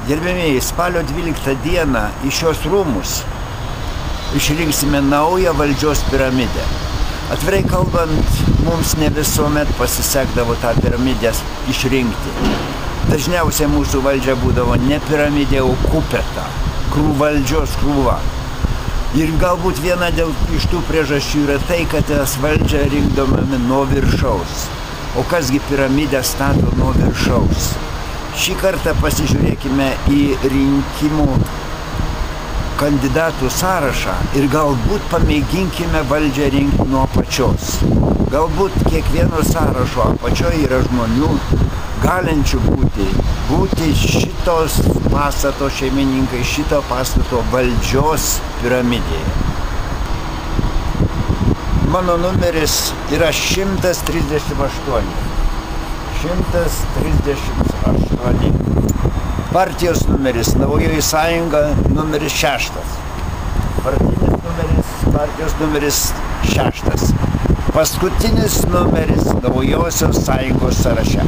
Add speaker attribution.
Speaker 1: Gerbėmėjai, spalio 12 dieną į šios rūmus išrinksime naują valdžios piramidę. Atvirai kalbant, mums ne visuomet pasisekdavo tą piramidę išrinkti. Dažniausiai mūsų valdžia būdavo ne piramidė, o kupeta, valdžios krūva. Ir galbūt viena iš tų priežasčių yra tai, kad tas valdžią rinkdome nuo viršaus. O kasgi piramidę stato nuo viršaus? Šį kartą pasižiūrėkime į rinkimų kandidatų sąrašą ir galbūt pamėginkime valdžią rinkti nuo apačios. Galbūt kiekvieno sąrašo apačioje yra žmonių, galinčių būti šitos pastato šeimininkai, šito pastato valdžios piramidėje. Mano numeris yra 138. 138. Partijos numeris Naujoji sąjunga numeris 6. Partinis numeris, partijos numeris 6. Paskutinis numeris Naujosios sąjungos sąraše.